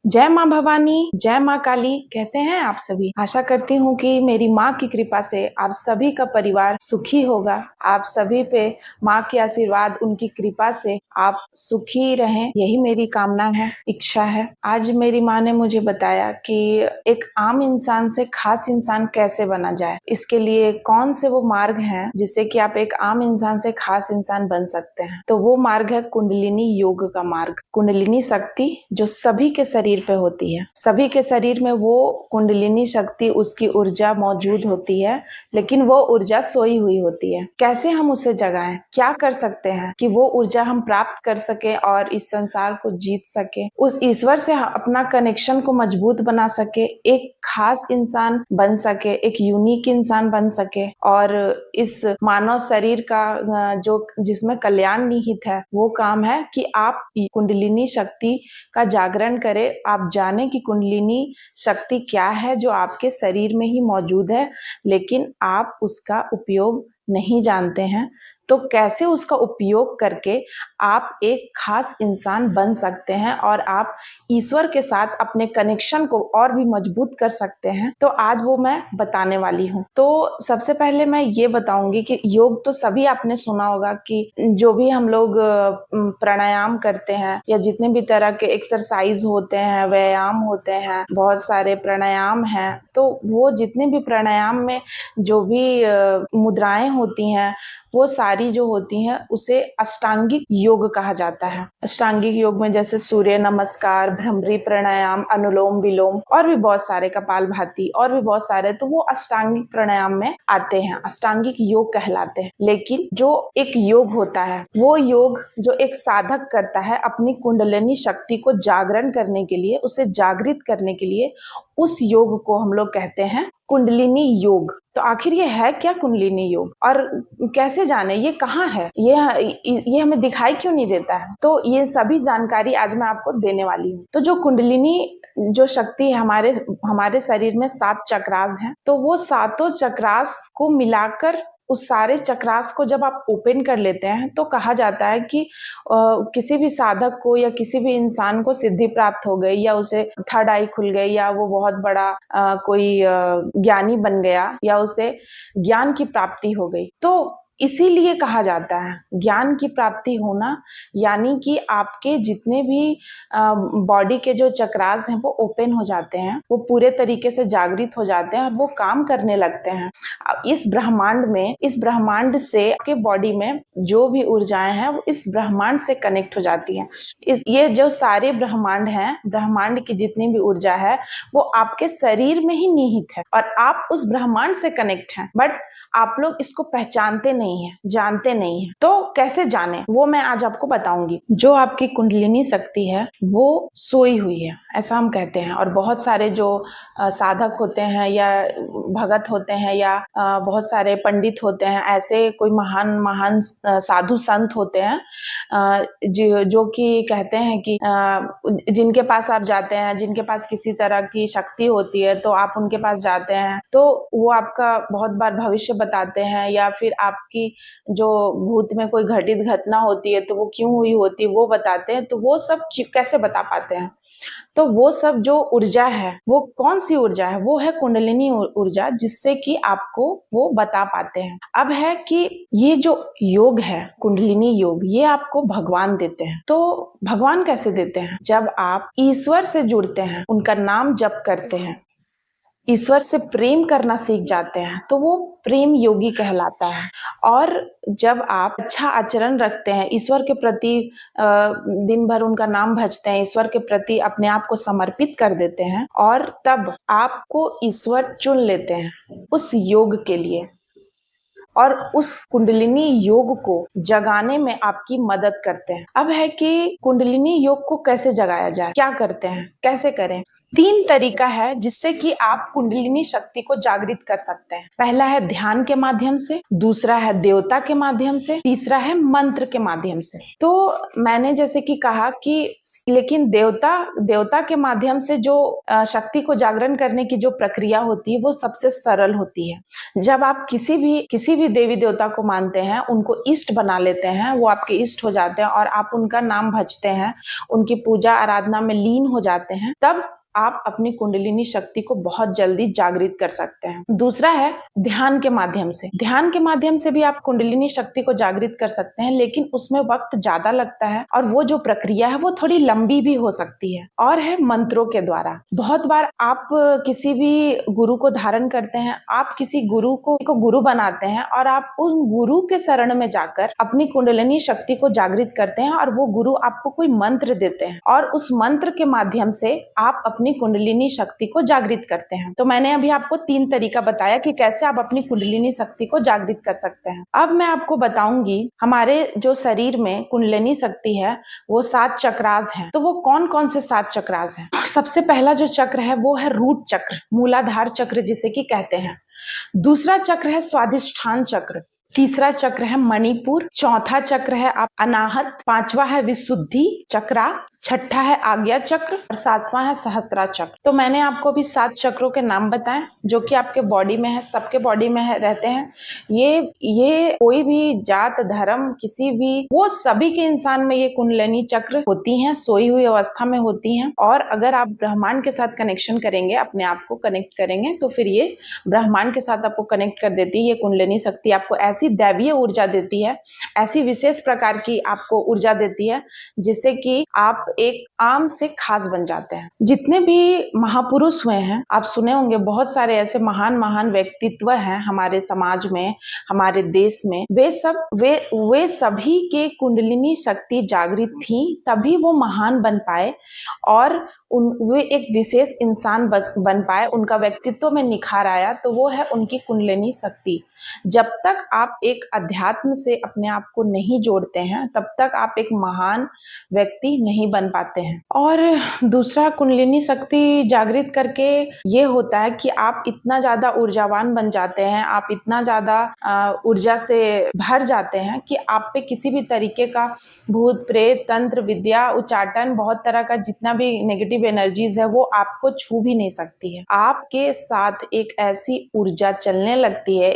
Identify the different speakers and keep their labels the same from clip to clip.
Speaker 1: जय माँ भवानी, जय माँ काली। कैसे हैं आप सभी? आशा करती हूँ कि मेरी माँ की कृपा से आप सभी का परिवार सुखी होगा। आप सभी पे माँ के आशीर्वाद, उनकी कृपा से आप सुखी रहें, यही मेरी कामना है, इच्छा है। आज मेरी माँ ने मुझे बताया कि एक आम इंसान से खास इंसान कैसे बना जाए। इसके लिए कौन से वो मार्ग हैं जिससे कि आप एक आम इंसान से खास इंसान बन सकते हैं। तो वो मार्ग है कुंडलिनी योग का मार्ग। कुंडलिनी शक्ति जो सभी के शरीर पे होती है, सभी के शरीर में वो कुंडलिनी शक्ति, उसकी ऊर्जा मौजूद होती है, लेकिन वो ऊर्जा सोई हुई होती है। कैसे हम उसे जगाएं, क्या कर सकते हैं कि वो ऊर्जा हम प्राप्त कर सके और इस संसार को जीत सके, उस ईश्वर से अपना कनेक्शन को मजबूत बना सके, एक खास इंसान बन सके, एक यूनिक इंसान बन सके और इस मानव शरीर का जो जिसमें कल्याण निहित है, वो काम है कि आप कुंडलिनी शक्ति का जागरण करें। आप जाने कि कुंडलिनी शक्ति क्या है जो आपके शरीर में ही मौजूद है, लेकिन आप उसका उपयोग नहीं जानते हैं। तो कैसे उसका उपयोग करके आप एक खास इंसान बन सकते हैं और आप ईश्वर के साथ अपने कनेक्शन को और भी मजबूत कर सकते हैं, तो आज वो मैं बताने वाली हूँ। तो सबसे पहले मैं ये बताऊंगी कि योग तो सभी आपने सुना होगा कि जो भी हम लोग प्राणायाम करते हैं या जितने भी तरह के एक्सरसाइज होते हैं, व्यायाम होते हैं, बहुत सारे प्राणायाम हैं, तो वो जितने भी प्राणायाम में जो भी मुद्राएं होती हैं, वो सारी जो होती हैं उसे अष्टांगिक योग कहा जाता है। अष्टांगिक योग में जैसे सूर्य नमस्कार, भ्रमरी प्राणायाम, अनुलोम विलोम और भी बहुत सारे, कपालभाति और भी बहुत सारे, तो वो अष्टांगिक प्राणायाम में आते हैं, अष्टांगिक योग कहलाते हैं। लेकिन जो एक योग होता है, वो योग जो एक साधक करता है अपनी कुंडलिनी शक्ति को जागरण करने के लिए, उसे जागृत करने के लिए, उस योग को हम लोग कहते हैं कुंडलिनी योग। तो आखिर ये है क्या कुंडलिनी योग और कैसे जाने, ये कहाँ है, ये हमें दिखाई क्यों नहीं देता है? तो ये सभी जानकारी आज मैं आपको देने वाली हूँ। तो जो कुंडलिनी जो शक्ति है, हमारे शरीर में 7 चक्रास हैं, तो वो सातों चक्रास को मिलाकर, उस सारे चक्रास को जब आप ओपन कर लेते हैं, तो कहा जाता है कि किसी भी साधक को या किसी भी इंसान को सिद्धि प्राप्त हो गई, या उसे थर्ड आई खुल गई, या वो बहुत बड़ा कोई ज्ञानी बन गया, या उसे ज्ञान की प्राप्ति हो गई। तो इसीलिए कहा जाता है ज्ञान की प्राप्ति होना, यानी कि आपके जितने भी बॉडी के जो चक्रास हैं वो ओपन हो जाते हैं, वो पूरे तरीके से जागृत हो जाते हैं और वो काम करने लगते हैं। इस ब्रह्मांड से आपके बॉडी में जो भी ऊर्जाएं हैं वो इस ब्रह्मांड से कनेक्ट हो जाती हैं। ये जो सारे ब्रह्मांड हैं, ब्रह्मांड की जितनी भी ऊर्जा है वो आपके शरीर में ही निहित है और आप उस ब्रह्मांड से कनेक्ट हैं, बट आप लोग इसको पहचानते नहीं है, जानते नहीं है। तो कैसे जाने, वो मैं आज आपको बताऊंगी। जो आपकी कुंडलिनी शक्ति है वो सोई हुई है, ऐसा हम कहते हैं। और बहुत सारे जो साधक होते हैं या भगत होते हैं या बहुत सारे पंडित होते हैं, ऐसे कोई महान साधु संत होते हैं जो कि कहते हैं कि जिनके पास आप जाते हैं, जिनके पास किसी तरह की शक्ति होती है, तो आप उनके पास जाते हैं तो वो आपका बहुत बार भविष्य बताते हैं, या फिर आपकी जो भूत में कोई घटित घटना होती है तो वो क्यों हुई होती है वो बताते हैं। तो वो सब कैसे बता पाते हैं? तो वो सब जो ऊर्जा है, वो कौन सी ऊर्जा है? वो है कुंडलिनी ऊर्जा, जिससे कि आपको वो बता पाते हैं। अब है कि ये जो योग है कुंडलिनी योग, ये आपको भगवान देते हैं। तो भगवान कैसे देते हैं? जब आप ईश्वर से जुड़ते हैं, उनका नाम जप करते हैं, ईश्वर से प्रेम करना सीख जाते हैं, तो वो प्रेम योगी कहलाता है। और जब आप अच्छा आचरण रखते हैं, ईश्वर के प्रति दिन भर उनका नाम भजते हैं, ईश्वर के प्रति अपने आप को समर्पित कर देते हैं, और तब आपको ईश्वर चुन लेते हैं उस योग के लिए, और उस कुंडलिनी योग को जगाने में आपकी मदद करते हैं। अब है कि कुंडलिनी योग को कैसे जगाया जाए, क्या करते हैं, कैसे करें? तीन तरीका है जिससे कि आप कुंडलिनी शक्ति को जागृत कर सकते हैं। पहला है ध्यान के माध्यम से, दूसरा है देवता के माध्यम से, तीसरा है मंत्र के माध्यम से। तो मैंने जैसे कि कहा कि लेकिन देवता के माध्यम से जो शक्ति को जागरण करने की जो प्रक्रिया होती है वो सबसे सरल होती है। जब आप किसी भी देवी देवता को मानते हैं, उनको इष्ट बना लेते हैं, वो आपके इष्ट हो जाते हैं और आप उनका नाम भजते हैं, उनकी पूजा आराधना में लीन हो जाते हैं, तब आप अपनी कुंडलिनी शक्ति को बहुत जल्दी जागृत कर सकते हैं। दूसरा है ध्यान के माध्यम से। ध्यान के माध्यम से भी आप कुंडलिनी शक्ति को जागृत कर सकते हैं, लेकिन उसमें वक्त ज्यादा लगता है और वो जो प्रक्रिया है वो थोड़ी लंबी भी हो सकती है। और है मंत्रों के द्वारा। बहुत बार आप किसी भी गुरु को धारण करते हैं, आप किसी गुरु को गुरु बनाते हैं और आप उन गुरु के शरण में जाकर अपनी कुंडलिनी शक्ति को जागृत करते हैं और वो गुरु आपको कोई मंत्र देते हैं और उस मंत्र के माध्यम से आप अपनी कुंडलिनी शक्ति को जागृत करते हैं। तो मैंने अभी आपको तीन तरीका बताया कि कैसे आप अपनी कुंडलिनी शक्ति को जागृत कर सकते हैं। अब मैं आपको बताऊंगी हमारे जो शरीर में कुंडलिनी शक्ति है वो 7 चक्रास हैं। तो वो कौन कौन से 7 चक्रास हैं? सबसे पहला जो चक्र है वो है रूट चक्र, मूलाधार चक्र जिसे कि कहते हैं। दूसरा चक्र है स्वादिष्ठान चक्र, तीसरा चक्र है मणिपुर, चौथा चक्र है आप अनाहत, पांचवा है विशुद्धि चक्रा, छठा है आज्ञा चक्र और सातवां है सहस्त्रा चक्र। तो मैंने आपको भी 7 चक्रों के नाम बताएं जो कि आपके बॉडी में है, सबके बॉडी में रहते हैं। ये कोई भी जात धर्म किसी भी, वो सभी के इंसान में ये कुंडलिनी चक्र होती हैं, सोई हुई अवस्था में होती हैं। और अगर आप ब्रह्मांड के साथ कनेक्शन करेंगे, अपने आप को कनेक्ट करेंगे, तो फिर ये ब्रह्मांड के साथ आपको कनेक्ट कर देती है। ये कुंडलिनी शक्ति आपको ऐसी दैवीय ऊर्जा देती है, ऐसी विशेष प्रकार की आपको ऊर्जा देती है जिससे कि आप एक आम से खास बन जाते हैं। जितने भी महापुरुष हुए हैं, आप सुने होंगे, बहुत सारे ऐसे महान व्यक्तित्व हैं हमारे समाज में, हमारे देश में। वे सभी के कुंडलिनी शक्ति जागृत थी, तभी वो महान बन पाए और वे एक विशेष इंसान बन पाए, उनका व्यक्तित्व में निखार आया। तो वो है उनकी कुंडलिनी शक्ति। जब तक आप एक अध्यात्म से अपने आप को नहीं जोड़ते हैं, तब तक आप एक महान व्यक्ति नहीं बन पाते हैं। और दूसरा, कुंडलिनी शक्ति जागृत करके ये होता है कि आप इतना ज्यादा ऊर्जावान बन जाते हैं, आप इतना ज्यादा ऊर्जा से भर जाते हैं कि आप पे किसी भी तरीके का भूत प्रेत तंत्र विद्या उच्चाटन, बहुत तरह का जितना भी नेगेटिव एनर्जीज है, वो आपको छू भी नहीं सकती है। आपके साथ एक ऐसी ऊर्जा चलने लगती है,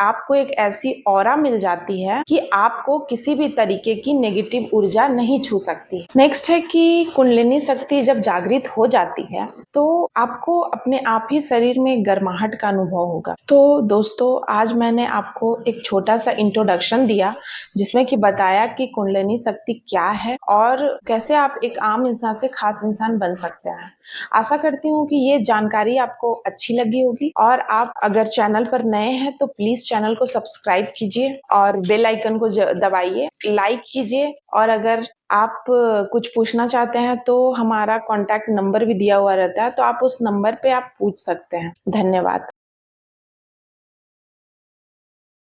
Speaker 1: आपको एक ऐसी ऑरा मिल जाती है कि आपको किसी भी तरीके की नेगेटिव ऊर्जा नहीं छू सकती। नेक्स्ट है कि कुंडलिनी शक्ति जब जागृत हो जाती है तो आपको अपने आप ही शरीर में गर्माहट का अनुभव होगा। तो दोस्तों, आज मैंने आपको एक छोटा सा इंट्रोडक्शन दिया जिसमें कि बताया कि कुंडलिनी शक्ति क्या है और कैसे आप एक आम इंसान से खास इंसान बन सकते हैं। आशा करती हूँ कि ये जानकारी आपको अच्छी लगी होगी और आप अगर चैनल पर नए हैं तो प्लीज चैनल को सब्सक्राइब कीजिए और बेल आइकन को दबाइए, लाइक कीजिए। और अगर आप कुछ पूछना चाहते हैं तो हमारा कॉन्टैक्ट नंबर भी दिया हुआ रहता है, तो आप उस नंबर पे आप पूछ सकते हैं। धन्यवाद।